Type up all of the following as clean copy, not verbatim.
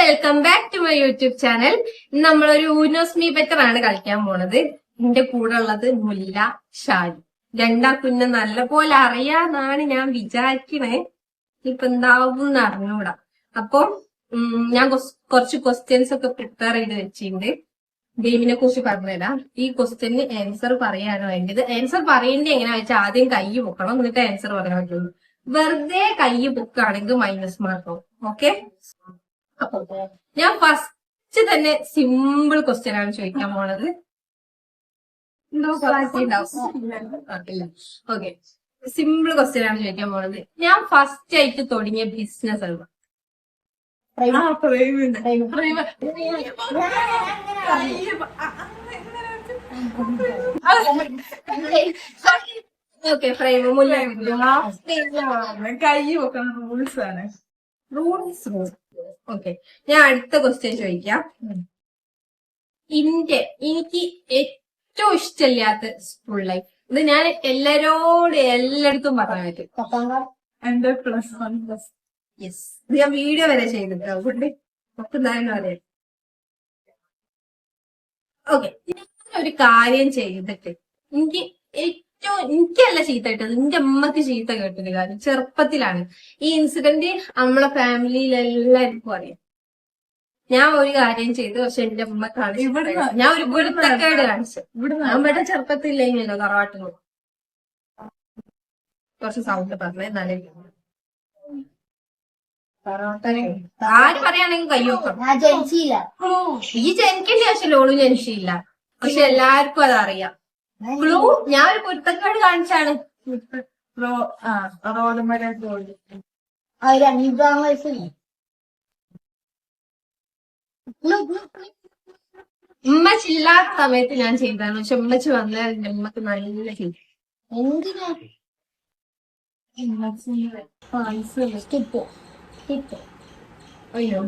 Welcome back to my YouTube channel. നമ്മളൊരു ഊനോസ് me better ആണ് കളിക്കാൻ പോണത്. എന്റെ കൂടെ ഉള്ളത് മുല്ല, ഷാജി. രണ്ടാക്കുന്ന നല്ല പോലെ അറിയാന്നാണ് ഞാൻ വിചാരിക്കണേ. ഇപ്പൊ എന്താവും അറിഞ്ഞൂടാ. അപ്പൊ ഞാൻ കുറച്ച് ക്വസ്റ്റ്യൻസ് ഒക്കെ പ്രിപ്പയർ ചെയ്ത് വെച്ചിട്ടുണ്ട്. ഗെയിമിനെ കുറിച്ച് പറഞ്ഞുതരാം. ഈ ക്വസ്റ്റ്യന് ആൻസർ പറയാണ് വേണ്ടത്. ആൻസർ പറയേണ്ടത് എങ്ങനെയാ വെച്ചാൽ ആദ്യം കൈ പൊക്കണം, എന്നിട്ട് ആൻസർ പറയാൻ പറ്റുള്ളൂ. വെറുതെ കൈ പൊക്കാണെങ്കിൽ മൈനസ് മാർക്കും. ഓക്കെ, അപ്പൊ ഞാൻ ഫസ്റ്റ് തന്നെ സിമ്പിൾ ക്വസ്റ്റ്യൻ ആണ് ചോദിക്കാൻ പോണത്. ഓക്കെ, സിമ്പിൾ ക്വസ്റ്റ്യൻ ആണ് ചോദിക്കാൻ പോണത്. ഞാൻ ഫസ്റ്റ് ആയിട്ട് തുടങ്ങിയ ബിസിനസ് ആണ്. ഓക്കെ, ഫ്രെയിം കൈ വെക്കുന്ന റൂൾസ് ആണ്. റൂൾസ്. ഓക്കെ, ഞാൻ അടുത്ത ക്വസ്റ്റ്യൻ ചോദിക്കാം. എനിക്ക് ഏറ്റവും ഇഷ്ടമില്ലാത്ത സ്കൂൾ ലൈഫ്. ഇത് ഞാൻ എല്ലായിടത്തും പറയാൻ പറ്റും. എന്റെ +1 യെസ്, ഇത് ഞാൻ വീഡിയോ വരെ ചെയ്തിട്ട് അതുകൊണ്ട് നമുക്ക് എന്തായാലും അറിയാം. ഓക്കെ, ഒരു കാര്യം ചെയ്തിട്ട് എനിക്കല്ല ചീത്ത കേട്ടത്, എന്റെ അമ്മക്ക് ചീത്ത കേട്ടൊരു കാര്യം ചെറുപ്പത്തിലാണ്. ഈ ഇൻസിഡന്റ് നമ്മളെ ഫാമിലിയിൽ എല്ലാവർക്കും അറിയാം. ഞാൻ ഒരു കാര്യം ചെയ്തു, പക്ഷെ എന്റെ അമ്മ കാണിച്ചു. ഞാൻ ഒരു ഗുരുത്തക്കേട് കാണിച്ചു. നമ്മുടെ ചെറുപ്പത്തില്ലേനല്ലോ തറവാട്ടിന്. കുറച്ച് സൗണ്ട് പറഞ്ഞേ, എന്നാലേ ആര് പറയാണെങ്കിൽ കയ്യോ. ഈ ജനിക്കേണ്ട ആവശ്യമില്ല, ഓളും ജനിച്ചില്ല. പക്ഷെ എല്ലാവർക്കും അതറിയാം. ക്ലൂ, ഞാൻ ഒരു കുരുത്തക്കേട് കാണിച്ചാണ്. ഉമ്മച്ചില്ലാത്ത സമയത്ത് ഞാൻ ചെയ്തതാണ്. പക്ഷെ ഉമ്മച്ചി വന്നാൽ എന്റെ ഉമ്മക്ക് നല്ല ചെയ്തു. എന്തിനാ അയ്യോ,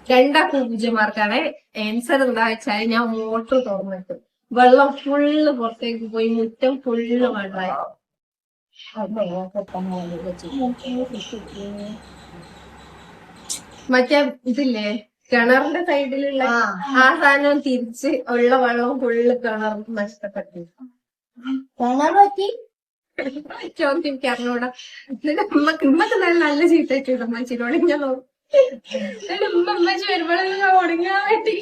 2 മാർക്കാണ്. ആൻസർ എന്താ വെച്ചാൽ ഞാൻ മോട്ടർ തുറന്നിട്ട് വെള്ളം ഫുള്ള് പുറത്തേക്ക് പോയി, മുറ്റം ഫുള്ള് വെള്ളമായി. മറ്റേ ഇതില്ലേ കിണറിന്റെ സൈഡിലുള്ള ആ സാധനം തിരിച്ച് ഉള്ള വെള്ളം ഫുള്ള് കിണർ നഷ്ടപ്പെട്ടു. ചോദിക്കും അറിഞ്ഞൂടാ. എന്നിട്ട് ഉമ്മക്ക് നല്ല ചീത്ത വെച്ചിട്ട് ഉമ്മച്ചിനോട് ഞാൻ നോക്കും. ഉമ്മച്ചി വരുമ്പോഴെല്ലാം ഒടുങ്ങാൻ വേണ്ടി.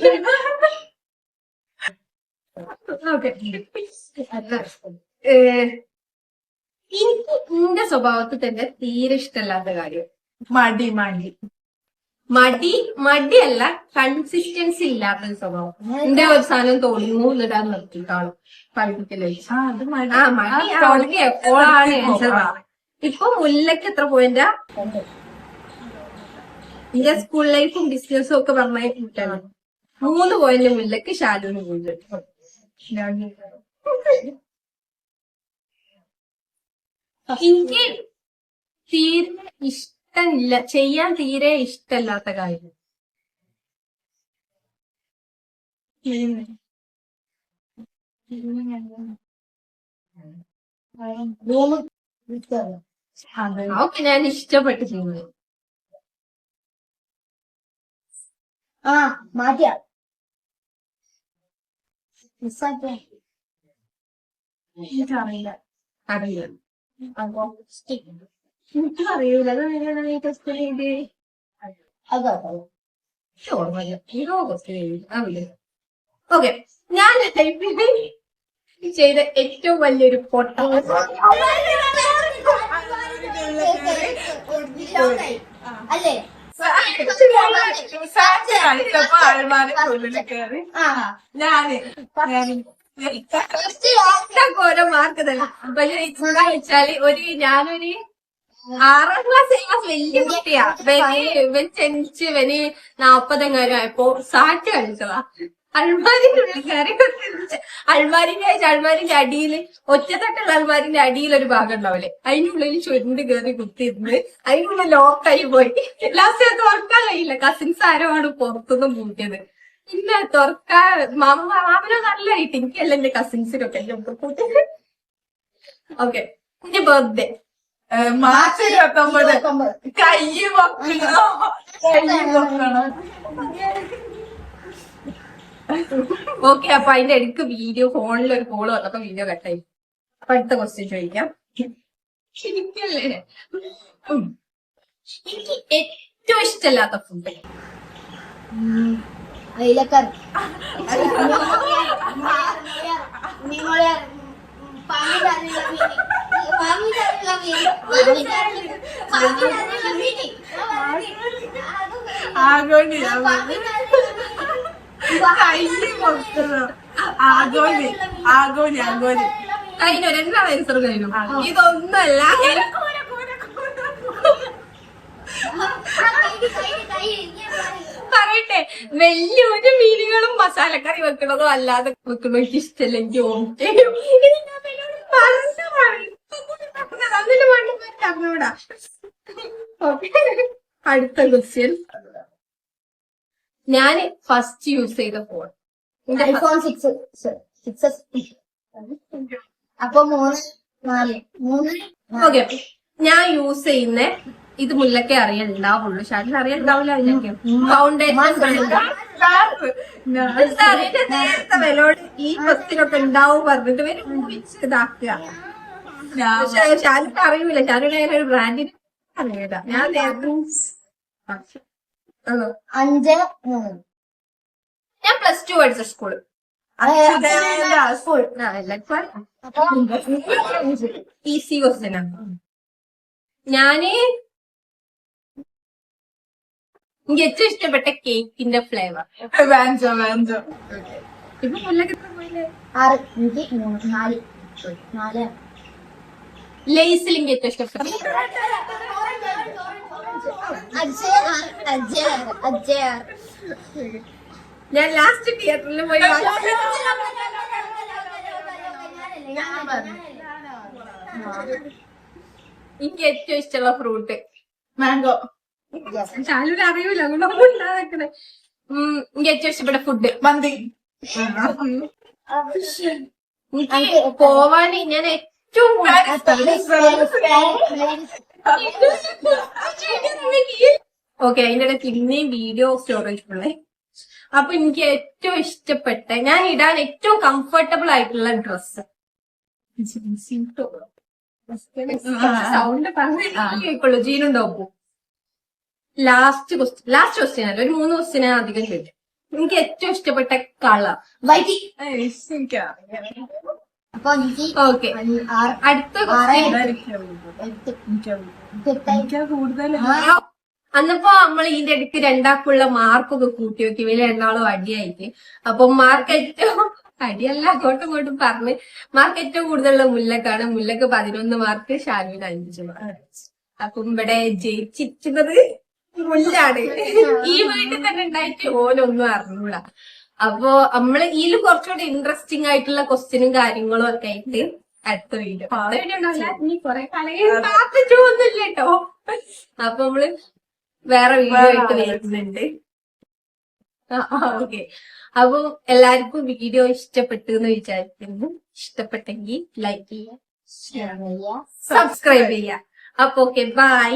ഓക്കെ, എനിക്ക് എന്റെ സ്വഭാവത്തിൽ തന്നെ തീരെ ഇഷ്ടമല്ലാത്ത കാര്യം മടിയല്ല, കൺസിസ്റ്റൻസി ഇല്ലാത്ത സ്വഭാവം. എന്റെ ഒരു സാധനം തോന്നുന്നു എന്നിട്ട് അത് നിർത്തിക്കാളും പഠിപ്പിക്കല്. മടി എപ്പോഴാണ് ആൻസർ. ഇപ്പൊ മുല്ലക്ക് എത്ര പോയിന്റാ? എന്റെ സ്കൂൾ ലൈഫും ബിസിനസ്സും ഒക്കെ പറഞ്ഞ 3 പോയിന്റ് മുല്ലക്ക്, ഷാലുവിന് 0. എനിക്ക് തീരെ ഇഷ്ടമില്ല, ചെയ്യാൻ തീരെ ഇഷ്ടമല്ലാത്ത കാര്യം ഓക്കെ, ഞാൻ ഇഷ്ടപ്പെട്ട് ചെയ്യുന്നത്. എനിക്കറിയില്ല. എനിക്ക് അറിയൂല. അതാണ് ഈ ക്വസ്റ്റ്യൻ ചെയ്ത് ഓക്കെ. ഞാൻ ലൈഫിൽ ചെയ്ത ഏറ്റവും വലിയൊരു പൊട്ട അല്ലേ ഓരോ മാർക്ക് തന്നെ. പക്ഷെ എന്താ വെച്ചാല് ഞാനൊരു 6ാം ക്ലാസ് വലിയ കുട്ടിയാ. ഇവൻ ജനിച്ച് 40 ആയപ്പോ സാറ്റ് കളിച്ചതാ. അൾമാരിന്റെ ഉള്ളിൽ കയറി അൾമാരിന്റെ അടിയിൽ ഒറ്റത്തട്ടുള്ള അൾമാരിന്റെ അടിയിൽ ഒരു ഭാഗം ഉണ്ടാവില്ലേ, അതിന്റെ ഉള്ളിൽ ചുരുണ്ട് കയറി കുത്തിയിരുന്ന് അതിനുള്ളിൽ ലോക്കായി പോയി. ലാസ്റ്റ് അത് തുറക്കാൻ കഴിയില്ല. കസിൻസ് ആരോമാണ് പുറത്തുനിന്ന് പൂട്ടിയത്. പിന്നെ തുറക്കാൻ മാമനോ നല്ല ആയിട്ട് എനിക്കല്ല എന്റെ കസിൻസിനൊക്കെ കൂട്ടിയത്. ഓക്കെ, എന്റെ ബർത്ത്ഡേ മാർച്ച് 29 കൈ പൊക്കണോ ഓക്കെ, അപ്പൊ അതിന്റെ ഇടയ്ക്ക് വീഡിയോ ഫോണിൽ ഒരു കോള് വന്നപ്പോ വീഡിയോ കട്ടായി. അപ്പൊ അടുത്ത ക്വസ്റ്റ്യൻ ചോദിക്കാം. ശരിക്കല്ലേ എനിക്ക് ഏറ്റവും ഇഷ്ടമല്ലാത്ത ഫുഡ് അയിലക്കറി ആഗോലി കൈ പൊക്കണോ ആഗോലി ആഗോലി ആഗോലി അതിന് രണ്ടാം ആൻസർ കഴിഞ്ഞു. ഇതൊന്നല്ല. പറയട്ടെ, വലിയൊരു മീനുകളും മസാലക്കറി വെക്കണതോ അല്ലാതെ വെക്കണോ എനിക്ക് ഇഷ്ടമല്ല. എനിക്ക് ഓക്കെ അടുത്ത ക്വസ്റ്റ്യൻ. ഞാന് ഫസ്റ്റ് യൂസ് ചെയ്ത ഫോൺ ഐഫോൺ 6 അപ്പൊ 3 ഓക്കെ. ഞാൻ യൂസ് ചെയ്യുന്ന ഇത് മുല്ലക്കെ അറിയണ്ടാവുള്ളൂ, ഷാജിന് അറിയണ്ടാവില്ല. അതിനൊക്കെ ഫൗണ്ടേഷൻ നേരത്തെ വിലോട് ഈ ബസ്സിലൊക്കെ ഉണ്ടാവും പറഞ്ഞിട്ട് ഇതാക്കുക. ഷാജിക്ക് അറിയൂല, ഷാജിന് അങ്ങനെ ഒരു ബ്രാൻഡിന് അറിയൂല. ഞാൻ നേരത്തെ 5 3 ഞാൻ +2 പഠിച്ച സ്കൂള്. സ്കൂൾ ഈസി ക്വസ്റ്റ്യനാണ്. ഞാന് എനിക്ക് ഏറ്റവും ഇഷ്ടപ്പെട്ട കേക്കിന്റെ ഫ്ലേവർ വാഞ്ചോ വാഞ്ചോ ഇപ്പൊ മുല്ലക്ക് എത്ര പോയില്ലേ? 6 എനിക്ക് 3 4 ലേസിൽ എനിക്ക് ഏറ്റവും ഇഷ്ടപ്പെട്ട ഞാൻ ലാസ്റ്റ് തിയേറ്ററിൽ പോയി എനിക്ക് ഏറ്റവും ഇഷ്ടമുള്ള ഫ്രൂട്ട് മാംഗോ ചാലൂര് അറിയൂല ഉണ്ടാക്കണേ. എനിക്ക് ഏറ്റവും ഇഷ്ടപ്പെട്ട ഫുഡ് മന്തി എനിക്ക് പോവാൻ ഞാൻ ഏറ്റവും ഓക്കെ. അതിന്റെ ഇടയ്ക്ക് ഇന്നേം വീഡിയോ സ്റ്റോറേജ് ഫുള്ളേ. അപ്പൊ എനിക്ക് ഏറ്റവും ഇഷ്ടപ്പെട്ട, ഞാൻ ഇടാൻ ഏറ്റവും കംഫർട്ടബിൾ ആയിട്ടുള്ള ഡ്രസ്സ് സൗണ്ട് പറഞ്ഞേക്കുള്ളൂ. ജീനുണ്ടാവും. ലാസ്റ്റ് ക്വസ്റ്റ്യൻ അല്ല, ഒരു 3 ക്വസ്റ്റ്യൻ അധികം ചോദിക്കും. എനിക്ക് ഏറ്റവും ഇഷ്ടപ്പെട്ട കളർ വൈറ്റ് ഓക്കെ. അടുത്ത കൂടുതൽ അന്നപ്പോ നമ്മൾ ഇതിന്റെ ഇടയ്ക്ക് രണ്ടാക്കുള്ള മാർക്കൊക്കെ കൂട്ടി വെക്കും. ഇവര് രണ്ടാളും അടിയായിട്ട്. അപ്പൊ മാർക്ക് ഏറ്റവും അടിയല്ല, അങ്ങോട്ടും ഇങ്ങോട്ടും പറഞ്ഞ് മാർക്ക് ഏറ്റവും കൂടുതലുള്ള മുല്ലക്കാണ്. മുല്ലക്ക് 11 മാർക്ക്, ഷാനുവിന് 5 മാർക്ക്. അപ്പം ഇവിടെ ജയിച്ചിരിക്കുന്നത് മുല്ലാണ്. ഈ വീട്ടിൽ തന്നെ ഉണ്ടായിട്ട് ഓനൊന്നും അറിഞ്ഞൂടാ. അപ്പൊ നമ്മള് ഇതിൽ കുറച്ചുകൂടി ഇൻട്രസ്റ്റിംഗ് ആയിട്ടുള്ള ക്വസ്റ്റ്യനും കാര്യങ്ങളും ഒക്കെ ആയിട്ട് അടുത്ത വീഡിയോ ഉണ്ടാവില്ല. ഇനി കുറെ കളയൊന്നുമില്ല കേട്ടോ. അപ്പൊ നമ്മള് വേറെ വീഡിയോ ആയിട്ട് വരുന്നുണ്ട്. ഓക്കെ. അപ്പൊ എല്ലാവർക്കും വീഡിയോ ഇഷ്ടപ്പെട്ടു എന്ന് വിചാരിക്കുന്നു. ഇഷ്ടപ്പെട്ടെങ്കിൽ ലൈക്ക് ചെയ്യുക, ഷെയർ ചെയ്യുക, സബ്സ്ക്രൈബ് ചെയ്യുക. അപ്പൊ ഓക്കെ, ബൈ.